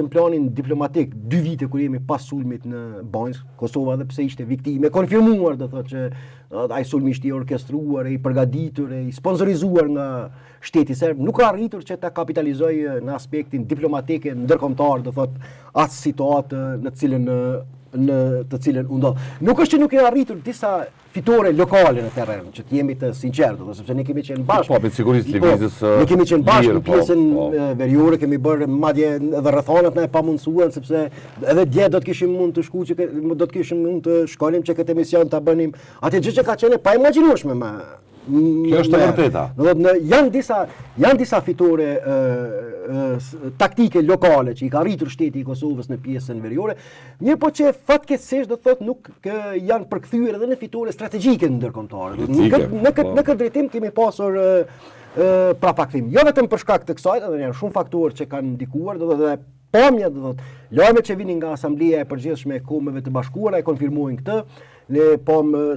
në planin diplomatik 2 vite kur jemi pas sulmit në Banjë, Kosova edhe pse ishte viktime, konfirmuar do thotë që ai sulmi ishte i orkestruar, i përgatitur, i sponsorizuar nga shteti serb, nuk ka arritur që ta kapitalizojë në aspektin diplomatik ndërkombëtar, do thotë atë situatë në të cilën u ndodh. Nuk është që nuk e arritur disa fitore lokale në terren, që të jemi të sinqertë, sepse ne kemi qenë bashkë. Po, sigurisht lëvizjes. Ne kemi qenë bashkë në pjesën veriore, kemi bërë madje edhe rrethanat na e pamundsuan, sepse edhe dje do të kishim mund të shkonim që këtë emision ta bënim. Atë gjë që ka qenë pa imagjinueshme më. Kjo është e vërteta. Do të janë disa fitore taktike lokale që i ka arritur shteti i Kosovës në pjesën veriore, mirë po që fatkeqësisht do thotë nuk janë përkthyer edhe në fitore strategjike ndërkombëtare. Në këtë drejtim kemi pasur prapakthim. Jo vetëm për shkak të kësaj, edhe janë shumë faktorë që kanë ndikuar, do thotë pamja, do thotë lajmet që vinin nga Asambleja e Përgjithshme e Kombeve të Bashkuara e konfirmojnë këtë. Ne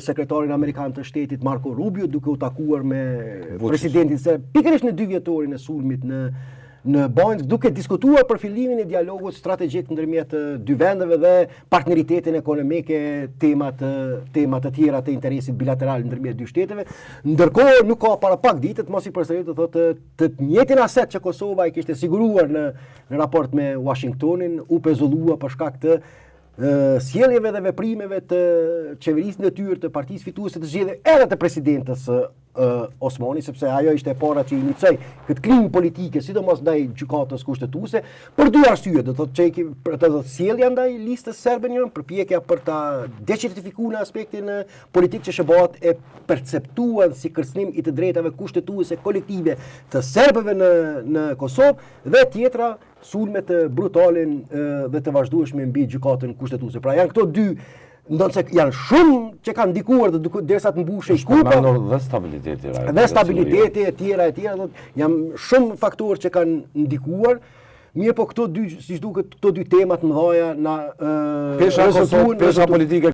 sekretarin amerikan të shtetit Marco Rubio duke u takuar me presidentin serb pikërisht në 2 vjetorin e sulmit në Banjë, duke diskutuar për fillimin e dialogut strategjik ndërmjet 2 vendeve dhe partneritetin ekonomik e temat të tjera të interesit bilateral ndërmjet 2 shteteve. Ndërkohë nuk ka para pak ditë mos i përsërit të njëjtin aset që Kosova i kishte siguruar në raport me Washingtonin u pezullua për shkak të sjelljeve dhe veprimeve të qeverisë ndërtyrë të partisë fituese të zgjedhjeve edhe të presidentës Osmani, sepse ajo ishte e para që inicoi këtë krim politike, sidomos ndaj gjykatës kushtetuese, për 2 arsye, do thotë që sjellja ndaj listës serbe njëron, përpjekja për ta decertifikuar në aspektin politik që SBA e perceptuan si kërcënim i të drejtave kushtetuese kolektive të serbëve në Kosovë, dhe tjetra sulmet brutale dhe të vazhdueshme mbi gjykatën kushtetuese. Pra janë këto 2, ndonë se janë shumë që kanë ndikuar derisa të mbushej kupa. Dhe stabiliteti. Dhe stabiliteti e tjera, janë shumë faktorë që kanë ndikuar. Mirë po këto 2, siç duket, këto 2 temat mëdha na pesha politike